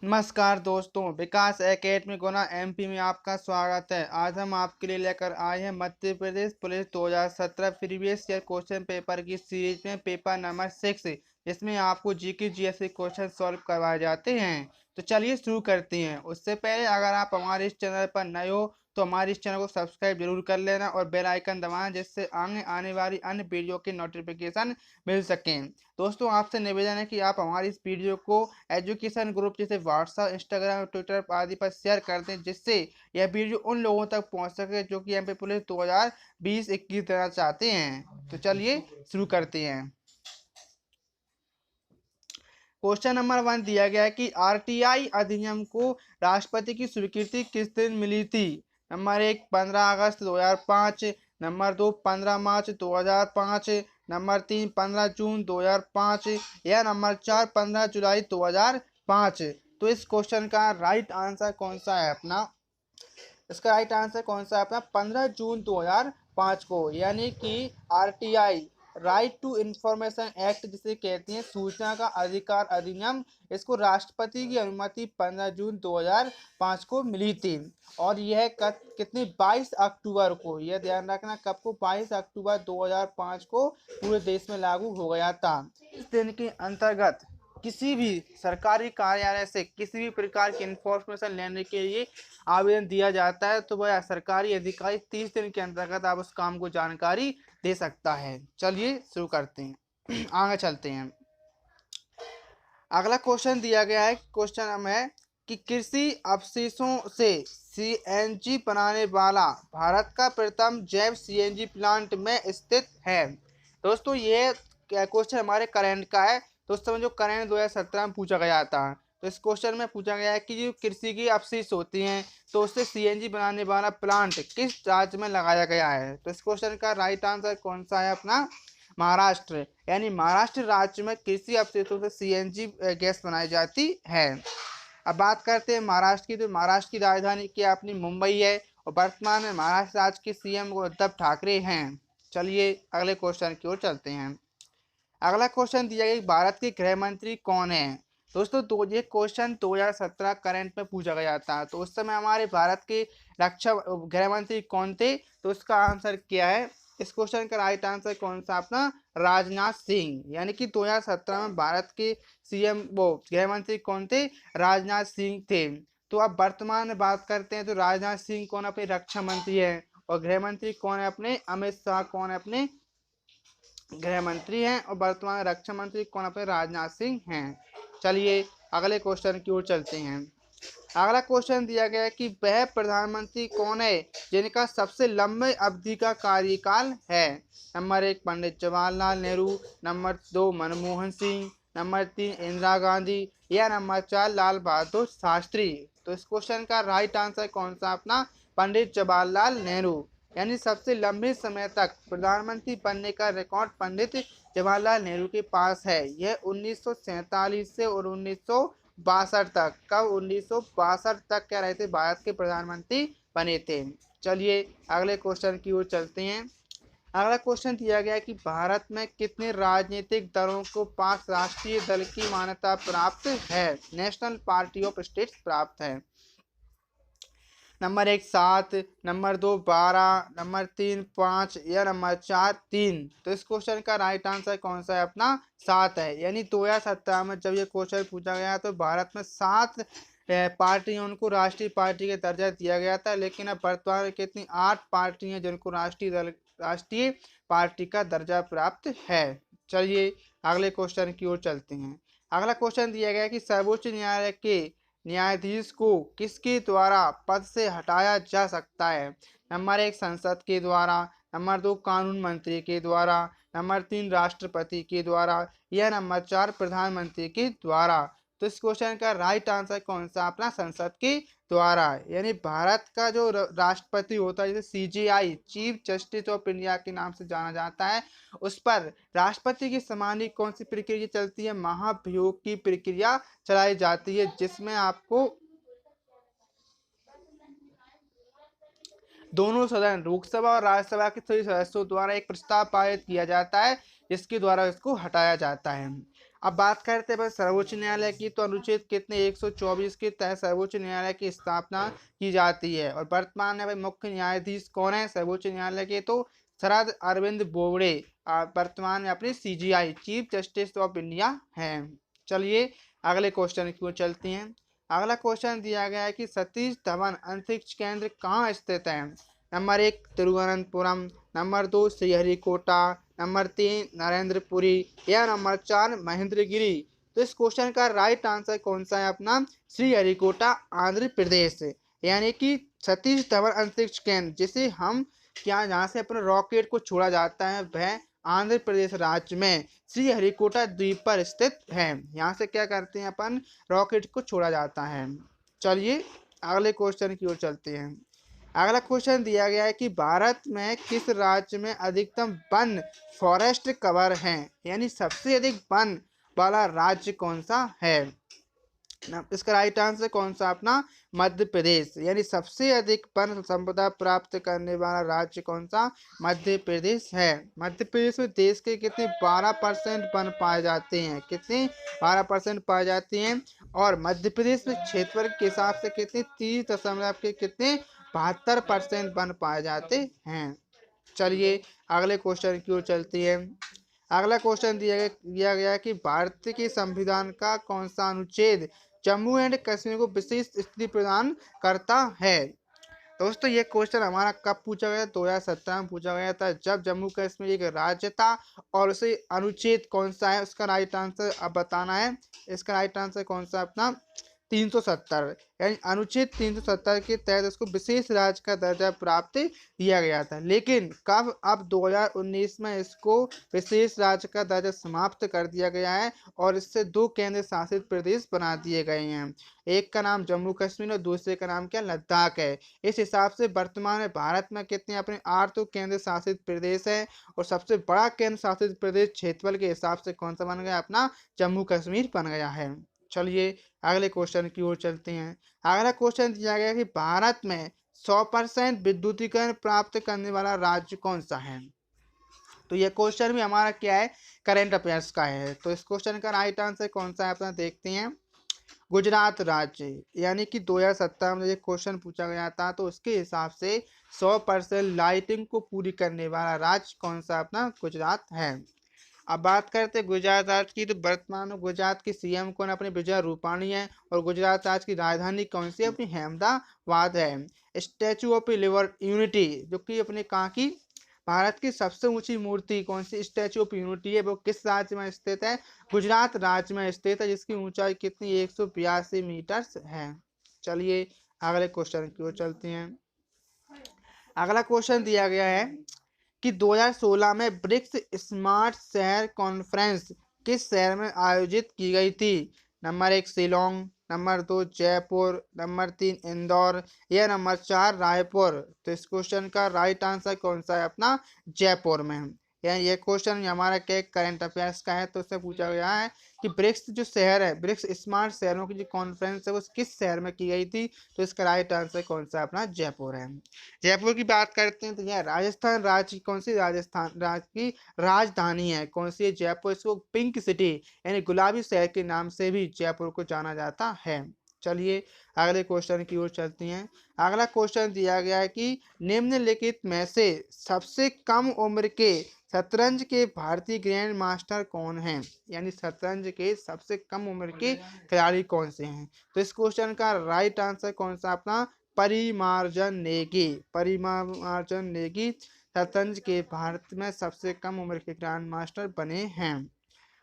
नमस्कार दोस्तों, विकास एकेडमी गुना एमपी में आपका स्वागत है। आज हम आपके लिए लेकर आए हैं Madhya Pradesh police 2017 previous year question paper की सीरीज में पेपर नंबर 6, जिसमें आपको जीके जीएस के क्वेश्चन सॉल्व करवाए जाते हैं। तो चलिए शुरू करते हैं। उससे पहले अगर आप हमारे इस चैनल पर नए हो तो हमारे इस चैनल को सब्सक्राइब जरूर कर लेना और बेल आइकन दबाना, जिससे आने वाली अन्य वीडियो की नोटिफिकेशन मिल सकें। दोस्तों, आपसे निवेदन है कि आप हमारी इस वीडियो को एजुकेशन ग्रुप जैसे व्हाट्सएप, इंस्टाग्राम, ट्विटर आदि पर शेयर कर दें, जिससे यह वीडियो उन लोगों तक पहुंच सके जो कि एमपी पुलिस 2020-21 देना चाहते हैं। तो चलिए शुरू करते हैं। क्वेश्चन नंबर 1 दिया गया है कि आरटीआई अधिनियम को राष्ट्रपति की स्वीकृति किस दिन मिली थी। नंबर 1 15 अगस्त 2005, नंबर 2 15 मार्च 2005, नंबर 3 15 जून 2005 या नंबर 4 15 जुलाई 2005। तो इस क्वेश्चन का राइट आंसर कौन सा है अपना? इसका राइट आंसर कौन सा है अपना? 15 जून 2005 को, यानी कि RTI right to information act जिसे कहते हैं, सूचना का अधिकार अधिनियम, इसको राष्ट्रपति की अनुमति 15 जून 2005 को मिली थी। और यह कितनी 22 अक्टूबर को, यह ध्यान रखना, कब को? 22 अक्टूबर 2005 को पूरे देश में लागू हो गया था। इस दिन के अंतर्गत किसी भी सरकारी कार्यालय से किसी भी प्रकार की इंफॉर्मेशन लेने के लिए आवेदन दिया जाता है, तो वह सरकारी अधिकारी 30 दिन के अंतर्गत आप उस काम को जानकारी दे सकता है। चलिए शुरू करते हैं, आगे चलते हैं। अगला क्वेश्चन दिया गया है, क्वेश्चन हम है कि कृषि अवशेषों से सीएनजी बनाने वाला भारत का प्रथम जैव सीएनजी प्लांट में स्थित है। दोस्तों, ये क्वेश्चन हमारे करंट का है। दोस्तों, जो करंट 2017 में पूछा गया था, तो इस क्वेश्चन में पूछा गया है कि जो कृषि की अपशिष्ट होती हैं तो उससे सीएनजी बनाने वाला प्लांट किस राज्य में लगाया गया है। तो इस क्वेश्चन का राइट आंसर कौन सा है अपना? महाराष्ट्र, यानी महाराष्ट्र राज्य में कृषि अवशेषों से सीएनजी गैस बनाई जाती है। अब बात करते हैं महाराष्ट्र की। तो महाराष्ट्र की राजधानी क्या अपनी मुंबई है और वर्तमान में महाराष्ट्र राज्य के सीएम उद्धव ठाकरे हैं। चलिए अगले क्वेश्चन की ओर चलते हैं। अगला क्वेश्चन दिया गया, भारत के गृह मंत्री कौन है। दोस्तों, ये क्वेश्चन 2017 करंट में पूछा गया था। तो उस समय हमारे भारत के रक्षा गृह मंत्री कौन थे? तो उसका आंसर क्या है? इस क्वेश्चन का राइट आंसर कौन सा अपना? राजनाथ सिंह, यानी कि 2017 में भारत के सीएम गृह मंत्री कौन थे? राजनाथ सिंह थे। तो अब वर्तमान में बात करते हैं, तो राजनाथ सिंह कौन अपने रक्षा मंत्री है और गृह मंत्री कौन है अपने? अमित शाह कौन है अपने? गृह मंत्री हैं। और वर्तमान रक्षा मंत्री कौन अपने? राजनाथ सिंह हैं। चलिए अगले क्वेश्चन की ओर चलते हैं। अगला क्वेश्चन दिया गया है कि वह प्रधानमंत्री कौन है जिनका सबसे लंबे अवधि का कार्यकाल है। Number 1 Pandit Jawaharlal Nehru, number 2 Manmohan Singh, number 3 Indira Gandhi या नंबर 4 लाल बहादुर शास्त्री। तो इस क्वेश्चन का राइट आंसर कौन सा अपना? पंडित जवाहरलाल नेहरू, यानी सबसे लंबे समय तक प्रधानमंत्री बनने का रिकॉर्ड पंडित जवाहरलाल नेहरू के पास है। यह 1947 से और 1962 तक, कब? 1962 तक क्या रहे थे? भारत के प्रधानमंत्री बने थे। चलिए अगले क्वेश्चन की ओर चलते हैं। अगला क्वेश्चन दिया गया है कि भारत में कितने राजनीतिक दलों को पास राष्ट्रीय दल की मान्यता प्राप्त है? नेशनल पार्टी ऑफ स्टेट्स प्राप्त है। नंबर 1 7, नंबर 2 12, नंबर 3 5 या नंबर 4 3। तो इस क्वेश्चन का राइट आंसर कौन सा है अपना? 7 है। यानी 2017 में जब ये क्वेश्चन पूछा गया तो भारत में 7 पार्टियों उनको राष्ट्रीय पार्टी का दर्जा दिया गया था, लेकिन अब वर्तमान में कितनी? 8 पार्टी हैं जिनको राष्ट्रीय पार्टी का दर्जा प्राप्त है। चलिए अगले क्वेश्चन की ओर चलते हैं। अगला क्वेश्चन दिया गया कि सर्वोच्च न्यायालय के न्यायाधीश को किसके द्वारा पद से हटाया जा सकता है। नंबर 1 संसद के द्वारा, नंबर 2 कानून मंत्री के द्वारा, नंबर 3 राष्ट्रपति के द्वारा या नंबर 4 प्रधानमंत्री के द्वारा। तो इस क्वेश्चन का राइट आंसर कौन सा अपना? संसद के द्वारा, यानी भारत का जो राष्ट्रपति होता है, जिसे CJI chief justice of India के नाम से जाना जाता है, उस पर राष्ट्रपति की समान कौन सी प्रक्रिया चलती है? महाभियोग की प्रक्रिया चलाई जाती है, जिसमें आपको दोनों सदन, लोकसभा और राज्यसभा के सभी सदस्यों द्वारा एक प्रस्ताव पारित किया जाता है, जिसके द्वारा इसको हटाया जाता है। अब बात करते हैं बस सर्वोच्च न्यायालय की, तो अनुच्छेद कितने 124 के तहत सर्वोच्च न्यायालय की स्थापना की जाती है। और वर्तमान में भाई मुख्य न्यायाधीश कौन है सर्वोच्च न्यायालय के, तो शरद अरविंद बोबड़े वर्तमान में अपने CJI chief justice of India हैं। चलिए अगले क्वेश्चन की ओर चलते हैं। अगला क्वेश्चन दिया गया है कि सतीश धवन अंतरिक्ष केंद्र कहाँ स्थित है। Number 1 Thiruvananthapuram, number 2 Sriharikota, number 3 नरेंद्रपुरी या नंबर 4 महेंद्रगिरी। तो इस क्वेश्चन का राइट आंसर कौन सा है अपना, श्रीहरिकोटा आंध्र प्रदेश। यानी कि सतीश धवन अंतरिक्ष केंद्र जिसे हम क्या जहाँ से अपने रॉकेट को छोड़ा जाता है वह आंध्र प्रदेश राज्य में श्रीहरिकोटा द्वीप पर स्थित है। यहाँ से क्या करते हैं अपन, रॉकेट को छोड़ा जाता है। चलिए अगले क्वेश्चन की ओर चलते हैं। अगला क्वेश्चन दिया गया है कि भारत में किस राज्य में अधिकतम वन फॉरेस्ट कवर है, यानी सबसे अधिक वन वाला राज्य कौन सा है। इसका राइट आंसर कौन सा अपना, मध्य प्रदेश। यानी सबसे अधिक वन संपदा प्राप्त करने वाला राज्य कौन सा, मध्य प्रदेश है। मध्य प्रदेश में देश के कितने 12% वन पाए जाते हैं, कितने 12% पाए जाते हैं। और मध्य प्रदेश में क्षेत्रफल के हिसाब से कितने 30 के कितने 72% वन पाए जाते हैं। चलिए अगले क्वेश्चन की ओर चलती है। अगला क्वेश्चन दिया गया कि भारत के संविधान का कौन सा अनुच्छेद जम्मू एंड कश्मीर को विशेष स्थिति प्रदान करता है। दोस्तों ये क्वेश्चन हमारा कब पूछा गया, 2017 में पूछा गया था, जब जम्मू कश्मीर एक राज्य था। और उसे अनुच्छेद कौन सा है, उसका राइट आंसर अब बताना है। इसका राइट आंसर कौन सा अपना, 370। यानी अनुच्छेद 370 के तहत उसको विशेष राज्य का दर्जा प्राप्त किया गया था। लेकिन कब, अब 2019 में इसको विशेष राज्य का दर्जा समाप्त कर दिया गया है और इससे 2 केंद्र शासित प्रदेश बना दिए गए हैं। एक का नाम जम्मू कश्मीर और दूसरे का नाम क्या, लद्दाख है। इस हिसाब से वर्तमान में भारत में कितने अपने 8 तो केंद्र शासित प्रदेश है। और सबसे बड़ा केंद्र शासित प्रदेश क्षेत्रफल के हिसाब से कौन सा बन गया अपना, जम्मू कश्मीर बन गया है। चलिए अगले क्वेश्चन की ओर चलते हैं। अगला क्वेश्चन दिया गया कि भारत में 100% विद्युतीकरण प्राप्त करने वाला राज्य कौन सा है। तो ये क्वेश्चन भी हमारा क्या है, करंट अफेयर्स का है। तो इस क्वेश्चन का राइट आंसर कौन सा है अपना देखते हैं, गुजरात राज्य। यानी कि 2017 में ये क्वेश्चन पूछा गया था, तो उसके हिसाब से 100% लाइटिंग को पूरी करने वाला राज्य कौन सा अपना, गुजरात है। अब बात करते हैं गुजरात राज्य की, तो वर्तमान में गुजरात की CM कौन अपने विजय रूपाणी है। और गुजरात राज्य की राजधानी कौन सी है, अपनी अहमदाबाद है। स्टैचू ऑफ यूनिटी जो कि अपने कहाँ की, भारत की सबसे ऊंची मूर्ति कौन सी, स्टैचू ऑफ यूनिटी है, वो किस राज्य में स्थित है, गुजरात राज्य में स्थित है, जिसकी ऊंचाई कितनी 182 मीटर है। चलिए अगले क्वेश्चन की ओर चलते हैं। अगला क्वेश्चन दिया गया है कि 2016 में ब्रिक्स स्मार्ट शहर कॉन्फ्रेंस किस शहर में आयोजित की गई थी। Number 1 Shillong, number 2 Jaipur, number 3 Indore या नंबर 4 रायपुर। तो इस क्वेश्चन का राइट आंसर कौन सा है अपना, जयपुर में। यानी ये क्वेश्चन हमारा क्या करंट अफेयर्स का है, तो उससे पूछा गया है कि ब्रिक्स जो शहर है, ब्रिक्स स्मार्ट शहरों की जो कॉन्फ्रेंस है वो किस शहर में की गई थी। तो इसका राइट आंसर कौन सा अपना, जयपुर है। जयपुर की बात करते हैं तो यह राजस्थान राज्य की कौन सी, राजस्थान राज्य की राजधानी है, कौन सी है, जयपुर। इसको पिंक सिटी यानी गुलाबी शहर के नाम से भी जयपुर को जाना जाता है। चलिए अगले क्वेश्चन की ओर चलते हैं। अगला क्वेश्चन दिया गया है कि निम्नलिखित में से सबसे कम उम्र के शतरंज के भारतीय ग्रैंड मास्टर कौन हैं। यानी शतरंज के सबसे कम उम्र के खिलाड़ी कौन से हैं। तो इस क्वेश्चन का राइट आंसर कौन सा अपना, परिमार्जन नेगी। परिमार्जन नेगी शतरंज के भारत में सबसे कम उम्र के ग्रैंड मास्टर बने हैं।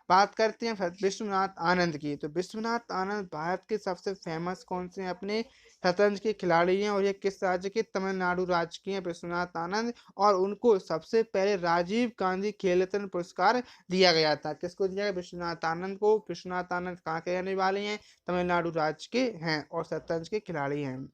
बात करते हैं विश्वनाथ आनंद की, तो विश्वनाथ आनंद भारत के सबसे फेमस कौन से अपने शतरंज के खिलाड़ी हैं। और ये किस राज्य के, तमिलनाडु राज्य के हैं विश्वनाथ आनंद। और उनको सबसे पहले राजीव गांधी खेल रत्न पुरस्कार दिया गया था। किसको दिया गया, विश्वनाथ आनंद को। विश्वनाथ आनंद कहाँ के रहने वाले हैं, तमिलनाडु राज्य के हैं और शतरंज के खिलाड़ी हैं।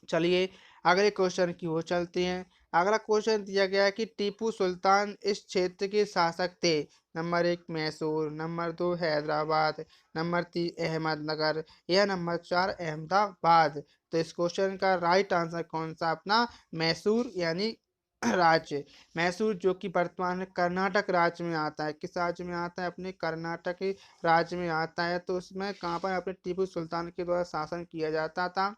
चलिए अगले क्वेश्चन की ओर चलते हैं। अगला क्वेश्चन दिया गया है कि टीपू सुल्तान इस क्षेत्र के शासक थे। Number 1 Mysore, number 2 Hyderabad, number 3 Ahmednagar या नंबर 4 अहमदाबाद। तो इस क्वेश्चन का राइट आंसर कौन सा अपना, मैसूर यानी राज्य। मैसूर जो कि वर्तमान में कर्नाटक राज्य में आता है, किस राज्य में आता है, अपने कर्नाटक राज्य में आता है। तो उसमें कहाँ पर अपने टीपू सुल्तान के द्वारा शासन किया जाता था।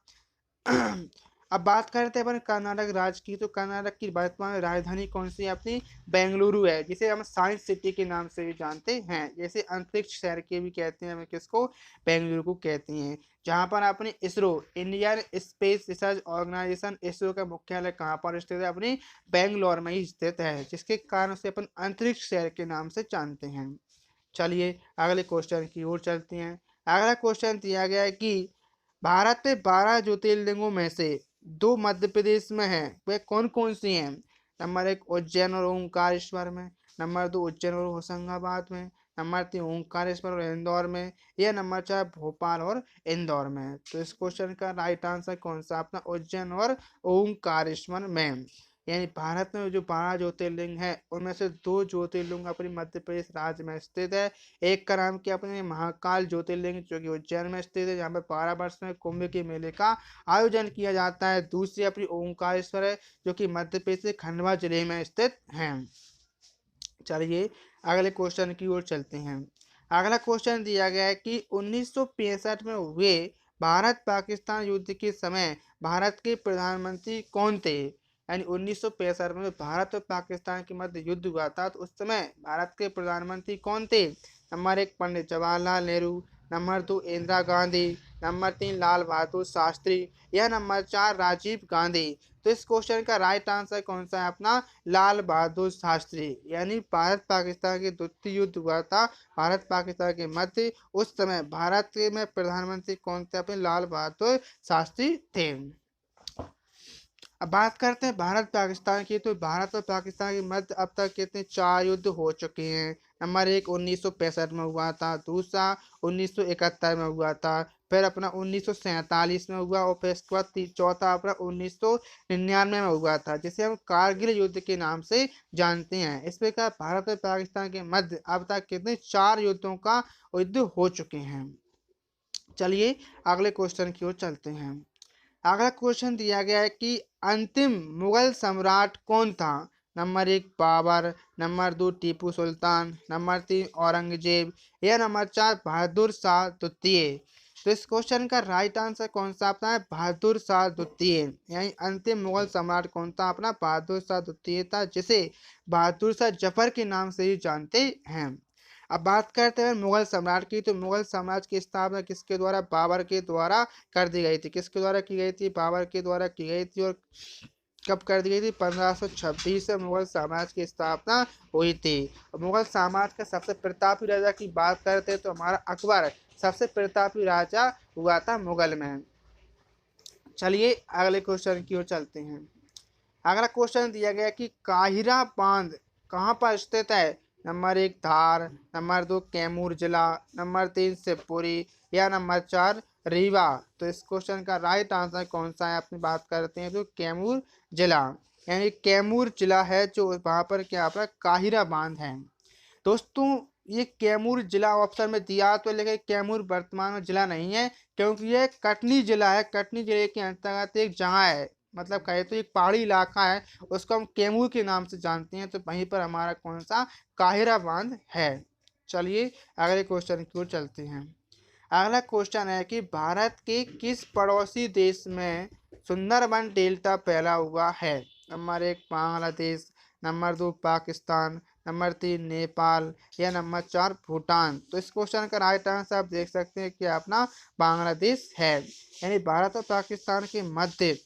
अब बात करते हैं अपन कर्नाटक राज्य की। तो कर्नाटक की वर्तमान राजधानी कौन सी है अपनी, बेंगलुरु है, जिसे हम साइंस सिटी के नाम से भी जानते हैं। जैसे अंतरिक्ष शहर के भी कहते हैं, हमें किसको, बेंगलुरु को कहते हैं। जहां पर अपने ISRO, Indian space research organisation, ISRO का मुख्यालय कहाँ पर स्थित है, अपनी बेंगलोर में ही स्थित है, जिसके कारण से अपन अंतरिक्ष शहर के नाम से जानते हैं। चलिए अगले क्वेश्चन की ओर चलते हैं। अगला क्वेश्चन दिया गया है कि भारत में 12 ज्योतिर्लिंगों में से 2 मध्य प्रदेश में है, वे कौन कौन सी हैं। नंबर 1 उज्जैन और ओंकारेश्वर में, नंबर 2 उज्जैन और होशंगाबाद में, नंबर 3 ओंकारेश्वर और इंदौर में, या नंबर 4 भोपाल और इंदौर में। तो इस क्वेश्चन का राइट आंसर कौन सा, अपना उज्जैन और ओंकारेश्वर में। यानी भारत में जो 12 ज्योतिर्लिंग है उनमें से 2 ज्योतिर्लिंग अपने मध्य प्रदेश राज्य में स्थित है। एक का नाम क्या अपने महाकाल ज्योतिर्लिंग जो कि उज्जैन में स्थित है, जहाँ पर 12 वर्ष में कुंभ के मेले का आयोजन किया जाता है। दूसरी अपनी ओंकारेश्वर है जो कि मध्य प्रदेश के खंडवा जिले में स्थित है। चलिए अगले क्वेश्चन की ओर चलते हैं। अगला क्वेश्चन दिया गया है कि 1965 में हुए भारत पाकिस्तान युद्ध के समय भारत के प्रधानमंत्री कौन थे। यानी 1965 में भारत और पाकिस्तान के मध्य युद्ध हुआ था, तो उस समय भारत के प्रधानमंत्री कौन थे। Number 1 Pandit Jawaharlal Nehru, number 2 Indira Gandhi, number 3 Lal Bahadur Shastri, या नंबर 4 राजीव गांधी। तो इस क्वेश्चन का राइट आंसर कौन सा है, अपना लाल बहादुर शास्त्री। यानी भारत पाकिस्तान के द्वितीय युद्ध हुआ था भारत पाकिस्तान के मध्य, उस समय भारत में प्रधानमंत्री कौन थे, अपने लाल बहादुर शास्त्री थे। अब बात करते हैं भारत पाकिस्तान की। तो भारत और पाकिस्तान के मध्य अब तक कितने 4 युद्ध हो चुके हैं। नंबर 1 1965 में हुआ था, दूसरा 1971 में हुआ था, फिर अपना 1947 में हुआ, और फिर इसके बाद चौथा अपना 1999 में हुआ था, जिसे हम कारगिल युद्ध के नाम से जानते हैं। इस प्रकार भारत और पाकिस्तान के मध्य अब तक कितने 4 युद्धों का युद्ध हो चुके हैं। चलिए अगले क्वेश्चन की ओर चलते हैं। अगला क्वेश्चन दिया गया है कि अंतिम मुगल सम्राट कौन था। Number 1 Babar, number 2 Tipu Sultan, number 3 Aurangzeb, या नंबर 4 बहादुर शाह द्वितीय। तो इस क्वेश्चन का राइट आंसर कौन सा अपना है, बहादुर शाह द्वितीय। यानी अंतिम मुगल सम्राट कौन था, अपना बहादुर शाह द्वितीय था, जिसे बहादुर शाह जफर के नाम से ही जानते हैं। अब बात करते हैं मुगल सम्राट की। तो मुगल साम्राज्य की स्थापना किसके द्वारा, बाबर के द्वारा कर दी गई थी। किसके द्वारा की गई थी, बाबर के द्वारा की गई थी। और कब कर दी गई थी, 1526 में मुगल साम्राज्य की स्थापना हुई थी। मुगल साम्राज्य का सबसे प्रतापी राजा की बात करते हैं तो हमारा अकबर सबसे प्रतापी राजा हुआ था मुगल में। चलिए अगले क्वेश्चन की ओर चलते हैं। अगला क्वेश्चन दिया गया कि काहिरा बांध कहाँ पर स्थित है। नंबर 1 धार, नंबर 2 कैमूर जिला, नंबर 3 शिवपुरी, या नंबर 4 रीवा। तो इस क्वेश्चन का राइट आंसर कौन सा है, अपनी बात करते हैं तो कैमूर जिला। यानी कैमूर जिला है जो वहाँ पर क्या अपना काहिरा बांध है। दोस्तों ये कैमूर जिला ऑप्शन में दिया तो, लेकिन कैमूर वर्तमान में जिला नहीं है, क्योंकि ये कटनी जिला है। कटनी जिले के अंतर्गत एक जगह है, मतलब कहे तो एक पहाड़ी इलाका है, उसको हम कैमूर के नाम से जानते हैं। तो वहीं पर हमारा कौन सा काहिरा बांध है। चलिए अगले क्वेश्चन की ओर चलते हैं। अगला क्वेश्चन है कि भारत के किस पड़ोसी देश में सुंदरबन डेल्टा फैला हुआ है। Number 1 Bangladesh, number 2 Pakistan, number 3 Nepal, या नंबर 4 भूटान। तो इस क्वेश्चन का राइट आंसर आप देख सकते हैं कि अपना बांग्लादेश है। यानी भारत और पाकिस्तान के मध्य,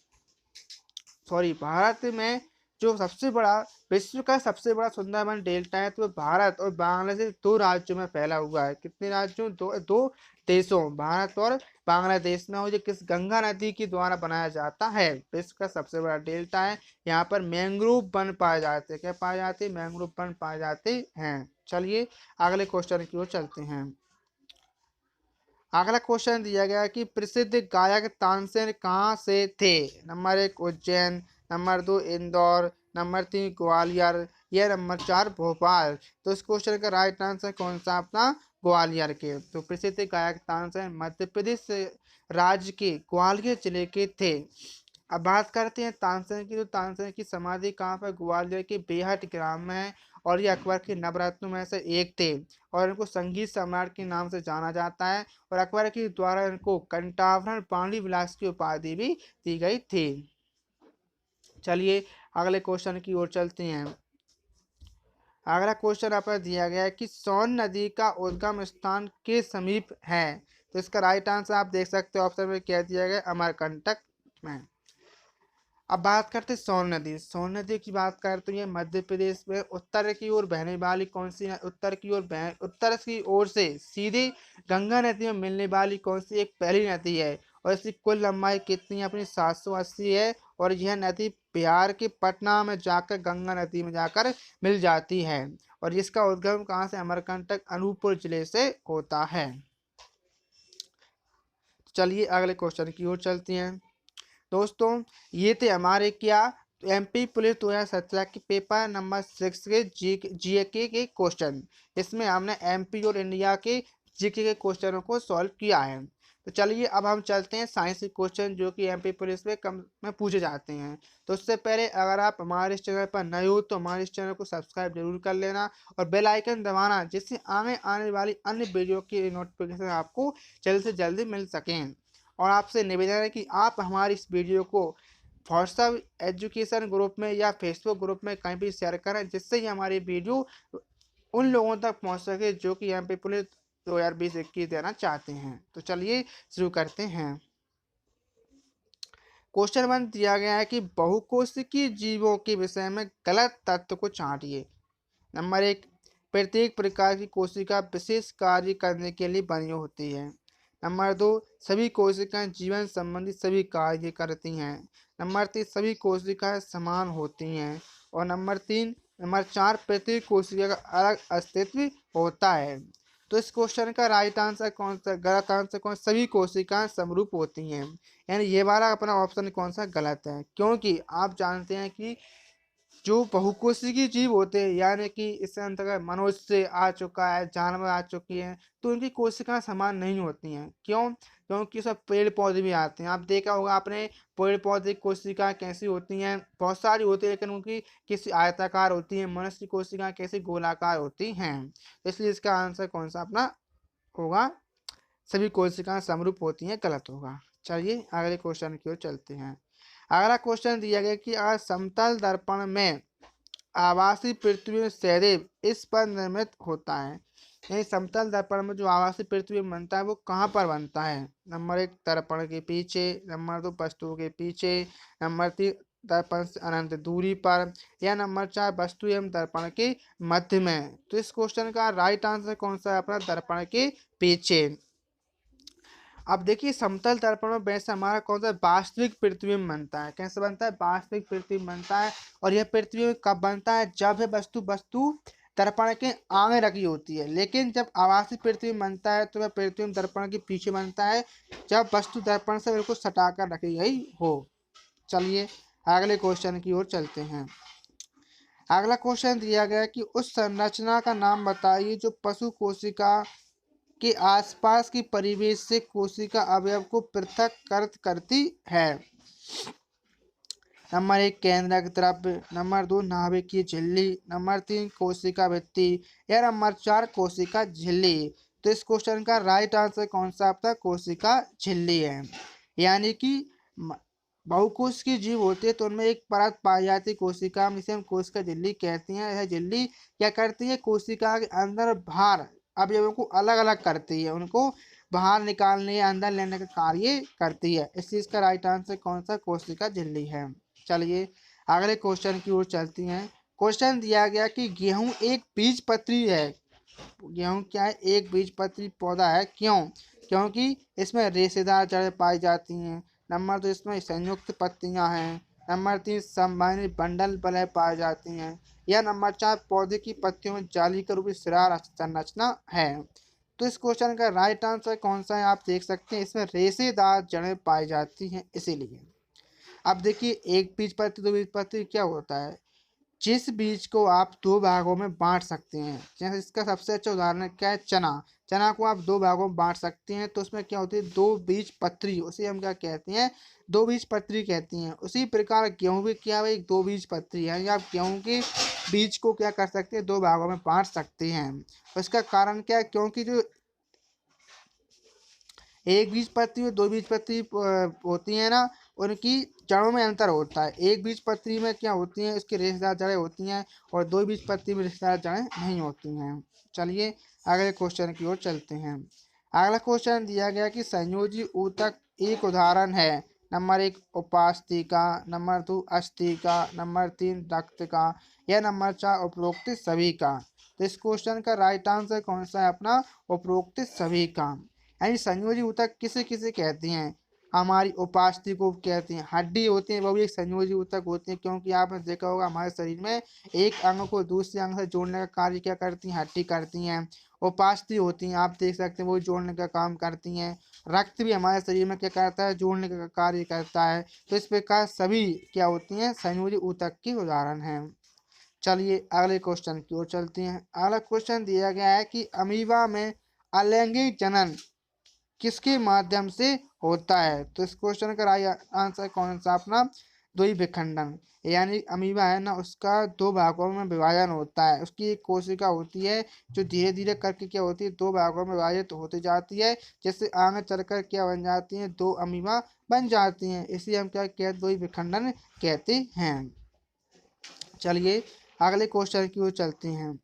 सॉरी, भारत में जो सबसे बड़ा, विश्व का सबसे बड़ा सुंदरबन डेल्टा है, तो भारत और बांग्लादेश 2 राज्यों में फैला हुआ है। कितने राज्यों, दो देशों, भारत और बांग्लादेश में, और जो किस गंगा नदी के द्वारा बनाया जाता है। विश्व का सबसे बड़ा डेल्टा है। यहाँ पर मैंग्रोव वन पाए जाते हैं। क्या पाए जाते हैं, मैंग्रोव वन पाए जाते हैं। चलिए अगले क्वेश्चन की ओर चलते हैं। अगला क्वेश्चन दिया गया है कि प्रसिद्ध गायक तानसेन कहाँ से थे। Number 1 Ujjain, number 2 Indore, number 3 Gwalior, या नंबर 4 भोपाल। तो इस क्वेश्चन का राइट आंसर कौन सा, अपना ग्वालियर के। तो प्रसिद्ध गायक तानसेन मध्य प्रदेश राज्य के ग्वालियर जिले के थे। अब बात करते हैं तानसेन की। तो तानसेन की समाधि कहाँ पर? ग्वालियर के बेहट ग्राम में है और ये अकबर के नवरत्नों में से एक थे और इनको संगीत सम्राट के नाम से जाना जाता है और अकबर के द्वारा इनको कंठाभरण पाणी विलास की उपाधि भी दी गई थी। चलिए अगले क्वेश्चन की ओर चलते हैं। अगला क्वेश्चन आप दिया गया है कि सोन नदी का उद्गम स्थान के समीप है। तो इसका राइट आंसर आप देख सकते हो ऑप्शन में क्या दिया गया, अमरकंटक में। अब बात करते हैं सोन नदी। सोन नदी की बात करते हैं मध्य प्रदेश में उत्तर की ओर बहने वाली कौन सी उत्तर की ओर से सीधे गंगा नदी में मिलने वाली कौन सी एक पहली नदी है और इसकी कुल लंबाई कितनी है? अपनी 780 है और यह नदी बिहार के पटना में जाकर गंगा नदी में जाकर मिल जाती है और इसका उद्गम कहाँ से? अमरकंटक अनूपपुर जिले से होता है। चलिए अगले क्वेश्चन की ओर चलते हैं। दोस्तों ये थे हमारे क्या एमपी पुलिस 2017 के पेपर नंबर 6 के जीके के क्वेश्चन। इसमें हमने एमपी और इंडिया के जीके के क्वेश्चनों को सॉल्व किया है। तो चलिए अब हम चलते हैं साइंस के क्वेश्चन जो कि एमपी पुलिस में कम में पूछे जाते हैं। तो उससे पहले अगर आप हमारे इस चैनल पर नए हो तो हमारे इस चैनल को सब्सक्राइब जरूर कर लेना और बेल आइकन दबाना जिससे आगे आने वाली अन्य वीडियो की नोटिफिकेशन आपको जल्द से जल्दी मिल सकें। और आपसे निवेदन है कि आप हमारी इस वीडियो को व्हाट्सएप एजुकेशन ग्रुप में या फेसबुक ग्रुप में कहीं भी शेयर करें जिससे ही हमारी वीडियो उन लोगों तक पहुंच सके जो कि एमपी पुलिस 2020-21 देना चाहते हैं। तो चलिए शुरू करते हैं। क्वेश्चन 1 दिया गया है कि बहुकोशिकीय जीवों के विषय में गलत तथ्य को छांटिए। नंबर 1, प्रत्येक प्रकार की कोशिका विशेष कार्य करने के लिए बनी होती है। नंबर 2, सभी कोशिकाएं जीवन संबंधी सभी कार्य करती हैं। नंबर 3, सभी कोशिकाएं समान होती हैं। और नंबर 4, प्रत्येक कोशिका का अलग अस्तित्व होता है। तो इस क्वेश्चन का राइट आंसर कौन सा? गलत आंसर कौन? सभी कोशिकाएं समरूप होती हैं, यानी ये वाला अपना ऑप्शन कौन सा गलत है, क्योंकि आप जानते हैं कि जो बहुकोशिकीय जीव होते हैं यानी कि इसके अंतर्गत मनुष्य आ चुका है, जानवर आ चुकी हैं, तो उनकी कोशिकाएं समान नहीं होती हैं। क्यों? क्योंकि सब पेड़ पौधे भी आते हैं। आप देखा होगा आपने पेड़ पौधे की कोशिकाएं कैसी होती हैं, बहुत सारी होती है लेकिन उनकी किसी आयताकार होती है, मनुष्य की कोशिकाएं कैसी गोलाकार होती हैं। इसलिए इसका आंसर कौन सा अपना होगा? सभी कोशिकाएं समरूप होती हैं, गलत होगा। चलिए अगले क्वेश्चन की ओर चलते हैं। अगला क्वेश्चन दिया गया कि अगर समतल दर्पण में आभासी पृथ्वी सदैव इस पर निर्मित होता है, यानी समतल दर्पण में जो आभासी पृथ्वी बनता है वो कहाँ पर बनता है? नंबर 1, दर्पण के पीछे। नंबर 2, वस्तु के पीछे। नंबर 3, दर्पण से अनंत दूरी पर। या नंबर 4, वस्तु एवं दर्पण के मध्य में। तो इस क्वेश्चन का राइट आंसर कौन सा है? अपना दर्पण के पीछे। अब देखिए समतल दर्पण में वैसे हमारा कौन सा वास्तविक पृथ्वी में बनता है? कैसे बनता है? वास्तविक पृथ्वी में बनता है और यह पृथ्वी में कब बनता है? जब है वस्तु दर्पण के आगे रखी होती है। लेकिन जब आभासी पृथ्वी में बनता है तो वह पृथ्वी में दर्पण के पीछे बनता है जब वस्तु दर्पण से बिल्कुल सटाकर रखी गई हो। चलिए अगले क्वेश्चन की ओर चलते हैं। अगला क्वेश्चन दिया गया है कि उस संरचना का नाम बताइए जो पशु कोशिका के आसपास की परिवेश से कोशिका अवयव को पृथक करती है। नंबर 1, केंद्रक द्रव्य। नंबर 2, नाभिकीय झिल्ली। नंबर 3, कोशिका भित्ति। या नंबर 4, कोशिका झिल्ली। तो इस क्वेश्चन का राइट आंसर कौन सा आपका? कोशिका झिल्ली है। यानी कि बहुकोश की जीव होते हैं तो उनमें एक परत पाई जाती है कोशिका में, इसे हम कोशिका झिल्ली कहते हैं। यह झिल्ली क्या करती है? कोशिका के अंदर बाहर अवयवों को अलग अलग करती है, उनको बाहर निकालने या अंदर लेने का कार्य करती है। इसलिए इसका राइट आंसर कौन सा? कोशिका झिल्ली है। चलिए अगले क्वेश्चन की ओर चलती हैं। क्वेश्चन दिया गया कि गेहूं एक बीजपत्री है। गेहूं क्या है? एक बीजपत्री पौधा है। क्यों? क्योंकि इसमें रेशेदार जड़ें पाई जाती हैं। नंबर 2, इसमें संयुक्त पत्तियां हैं। नंबर 3, संवहनी बंडल बलय पाई जाती हैं। या नंबर 4, पौधे की पत्तियों में जाली के रूप में सिरा संरचना है। तो इस क्वेश्चन का राइट आंसर कौन सा है? आप देख सकते हैं इसमें रेशेदार जड़ें पाई जाती हैं इसीलिए। अब देखिए एक बीजपत्री दो बीजपत्री क्या होता है? जिस बीज को आप दो भागों में बांट सकते हैं। जैसे इसका सबसे अच्छा उदाहरण क्या है, चना। चना को आप दो भागों में बांट सकते हैं तो उसमें क्या होती है, दो बीज पत्री, उसे हम क्या कहते हैं, दो बीज पत्री कहती हैं। उसी प्रकार गेहूं भी क्या है, एक दो बीज पत्री है, या आप गेहूं के बीज को क्या कर सकते हैं, दो भागों में बांट सकते हैं। उसका कारण क्या है, क्योंकि जो एक बीज पत्री और दो बीज पत्री होती है ना, उनकी जड़ों में अंतर होता है। एक बीज पत्री में क्या होती है, उसकी रेशेदार जड़ें होती हैं, और दो बीज पत्री में रेशेदार जड़ें नहीं होती हैं। चलिए अगले क्वेश्चन की ओर चलते हैं। अगला क्वेश्चन दिया गया कि संयोजी ऊतक एक उदाहरण है। नंबर एक उपास्थिका, नंबर दो अस्थिका, नंबर तीन रक्त का, या नंबर चार उपरोक्त सभी का। तो इस क्वेश्चन का राइट आंसर कौन सा है अपना, उपरोक्त सभी का। यानी संयोजी ऊतक किसे किसे कहते हैं, हमारी उपास्थि को कहते हैं। हड्डी होती है वो भी एक संयोजी ऊतक होती है, क्योंकि आपने देखा होगा हमारे शरीर में एक अंग को दूसरे अंग से जोड़ने का कार्य क्या करती हैं, हड्डी करती हैं। उपास्थि होती हैं, आप देख सकते हैं वो जोड़ने का काम करती हैं। रक्त भी हमारे शरीर में क्या करता है, जोड़ने का कार्य करता है। तो इस प्रकार सभी क्या होती हैं, संयोजी ऊतक के उदाहरण हैं। चलिए अगले क्वेश्चन की ओर चलते हैं। अगला क्वेश्चन दिया गया है कि अमीबा में अलैंगिक जनन किसके माध्यम से होता है। तो इस क्वेश्चन का राइट आंसर कौन सा अपना, द्वि विखंडन। यानी अमीबा है ना, उसका दो भागों में विभाजन होता है। उसकी एक कोशिका होती है जो धीरे धीरे करके क्या होती है, दो भागों में विभाजित होती जाती है, जिससे आगे चलकर क्या बन जाती है, दो अमीबा बन जाती हैं। इसे हम क्या कहते हैं, द्वि विखंडन कहते हैं। चलिए अगले क्वेश्चन की ओर चलते हैं।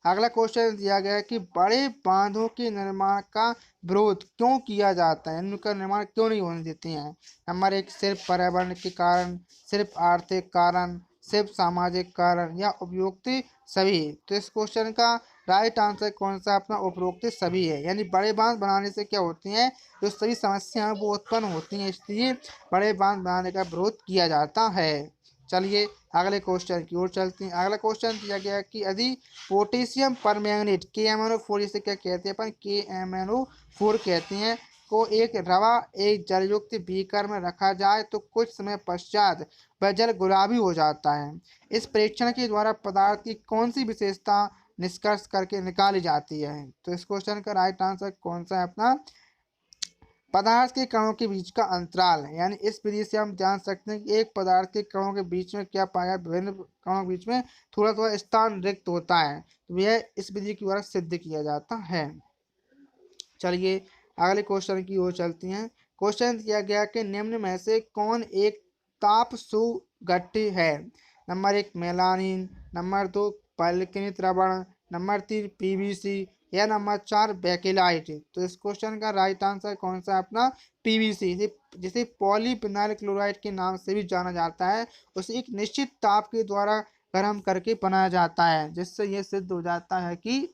अगला क्वेश्चन दिया गया है कि बड़े बांधों के निर्माण का विरोध क्यों किया जाता है, इनका निर्माण क्यों नहीं होने देते हैं। नंबर एक सिर्फ पर्यावरण के कारण, सिर्फ आर्थिक कारण, सिर्फ सामाजिक कारण, या उपरोक्त सभी। तो इस क्वेश्चन का राइट आंसर कौन सा अपना, उपरोक्त सभी है। यानी बड़े बांध बनाने से क्या होती हैं, जो सभी समस्याएं वो उत्पन्न होती हैं, इसलिए बड़े बांध बनाने का विरोध किया जाता है। चलिए अगले क्वेश्चन की ओर चलते हैं। अगला क्वेश्चन दिया गया कि यदि पोटेशियम परमैंगनेट KMnO4, इसे क्या कहते हैं अपन, KMnO4 कहते हैं, को एक रवा एक जलयुक्त बीकर में रखा जाए तो कुछ समय पश्चात वह जल गुलाबी हो जाता है। इस परीक्षण के द्वारा पदार्थ की कौन सी विशेषता निष्कर्ष करके निकाली जाती है। तो इस क्वेश्चन का राइट आंसर कौन सा है अपना, पदार्थ के कणों के बीच का अंतराल है। यानी इस विधि से हम जान सकते हैं कि एक पदार्थ के कणों के बीच में क्या पाया, विभिन्न कणों के बीच में थोड़ा थोड़ा स्थान रिक्त होता है। तो यह इस विधि के द्वारा सिद्ध किया जाता है। चलिए अगले क्वेश्चन की ओर चलते हैं। क्वेश्चन दिया गया कि निम्न में से कौन एक ताप सुघट्य है। नंबर एक मेलानिन, नंबर दो पलकित रबड़, नंबर तीन PVC, या नंबर चार बेकेलाइट। तो इस क्वेश्चन का राइट आंसर कौन सा है अपना, PVC। जिसे पॉलीविनाइल क्लोराइड के नाम से भी जाना जाता है। उसे एक निश्चित ताप के द्वारा गर्म करके बनाया जाता है, जिससे यह सिद्ध हो जाता है कि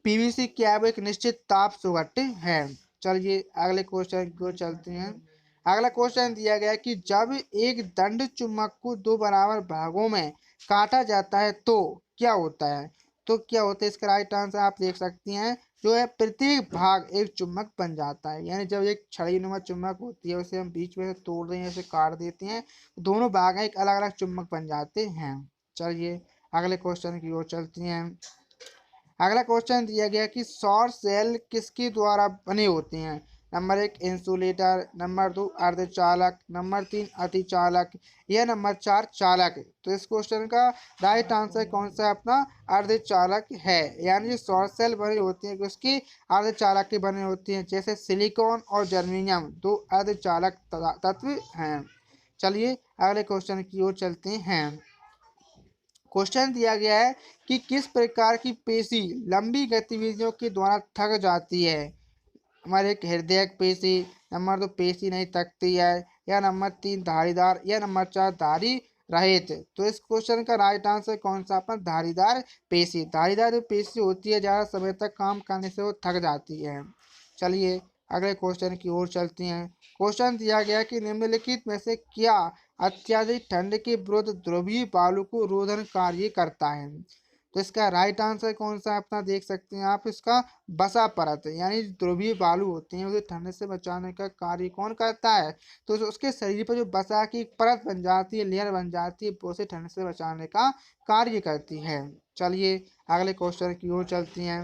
PVC क्या है, वो एक निश्चित ताप सुघट्य है। चलिए अगले क्वेश्चन की ओर चलते हैं। अगला क्वेश्चन दिया गया कि जब एक दंड चुम्बक को दो बराबर भागों में काटा जाता है तो क्या होता है। तो क्या होता है, इसका राइट आंसर आप देख सकते हैं, जो है प्रत्येक भाग एक चुम्बक बन जाता है। यानी जब एक छड़ी नुमा चुम्बक होती है, उसे हम बीच में से तोड़ दें, ऐसे काट देते हैं, दोनों भाग एक अलग अलग चुम्बक बन जाते हैं। चलिए अगले क्वेश्चन की ओर चलते हैं। अगला क्वेश्चन दिया गया कि सौर सेल किसके द्वारा बने होते हैं। नंबर एक इंसुलेटर, नंबर दो अर्धचालक, नंबर तीन अतिचालक, या नंबर चार चालक। तो इस क्वेश्चन का राइट आंसर कौन सा है अपना, अर्धचालक है। यानी जो सौर सेल बने होते हैं उसकी अर्धचालक के बने होते हैं। जैसे सिलिकॉन और जर्मेनियम दो अर्धचालक तत्व हैं। चलिए अगले क्वेश्चन की ओर चलते हैं। क्वेश्चन दिया गया है कि किस प्रकार की पेशी लंबी गतिविधियों के द्वारा थक जाती है। हमारे एक हृदय पेशी, नंबर दो पेशी नहीं थकती है, या नंबर तीन धारीदार, या नंबर चार धारी रहित। तो इस क्वेश्चन का राइट आंसर कौन सा अपना, धारीदार पेशी। धारीदार जो पेशी होती है, ज़्यादा समय तक काम करने से वो थक जाती है। चलिए अगले क्वेश्चन की ओर चलते हैं। क्वेश्चन दिया गया कि निम्नलिखित में से क्या अत्यधिक ठंड के विरुद्ध ध्रुवीय बालू को रोधन कार्य करता है। तो इसका राइट आंसर कौन सा अपना देख सकते हैं आप, इसका बसा परत, यानी ध्रुवीय बालू होते हैं उसे ठंड से बचाने का कार्य कौन करता है, तो उसके शरीर पर जो बसा की एक परत बन जाती है, लेयर बन जाती है, वो उसे ठंड से बचाने का कार्य करती है। चलिए अगले क्वेश्चन की ओर चलती हैं।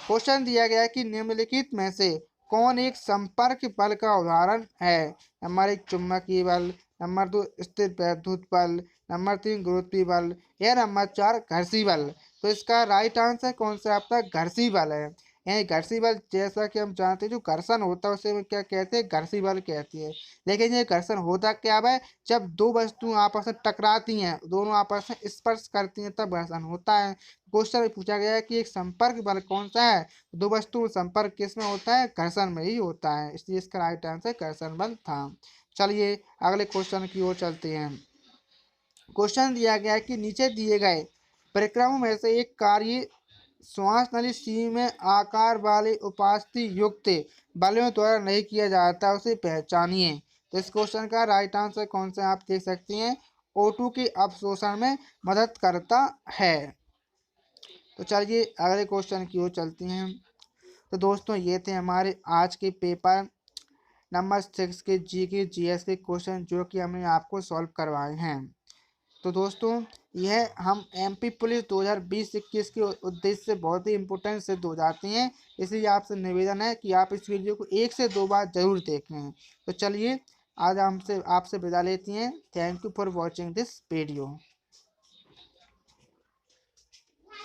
क्वेश्चन दिया गया है कि निम्नलिखित में से कौन एक संपर्क बल का उदाहरण है। नंबर 1 चुंबकीय बल, नंबर 2 स्थिर वैद्युत बल, नंबर 3 गुरुत्वीय बल या नंबर 4 घर्षी बल। तो इसका राइट आंसर कौन सा आपका घर्षी बल है। यानी घर्षी बल जैसा कि हम जानते हैं जो घर्षण होता है उसे हम क्या कहते हैं, घर्षी बल कहते हैं। लेकिन ये घर्षण होता क्या है, जब दो वस्तुएं आपस में टकराती हैं, दोनों आपस में स्पर्श करती हैं तब घर्षण होता है। क्वेश्चन में पूछा गया है कि एक संपर्क बल कौन सा है, दो वस्तु संपर्क किस में होता है, घर्षण में ही होता है, इसलिए इसका राइट आंसर घर्षण बल था। चलिए अगले क्वेश्चन की ओर चलते हैं। क्वेश्चन दिया गया है कि नीचे दिए गए परिक्रमों में से एक कार्य श्वास नली सी में आकार वाले उपस्थिति युक्त बलों द्वारा नहीं किया जाता, उसे पहचानिए। तो इस क्वेश्चन का राइट आंसर कौन सा आप देख सकते हैं, O2 के अवशोषण में मदद करता है। तो चलिए अगले क्वेश्चन की ओर चलते हैं। तो दोस्तों ये थे हमारे आज के पेपर नंबर 6 के GS के क्वेश्चन जो कि हमने आपको सॉल्व करवाए हैं। तो दोस्तों यह हम MP पुलिस 2020-21 के उद्देश्य से बहुत ही इम्पोर्टेंट सिद्ध हो जाती हैं, इसलिए आपसे निवेदन है कि आप इस वीडियो को 1 से 2 बार जरूर देखें। तो चलिए आज हमसे आपसे विदा लेती हैं। Thank you for watching this video.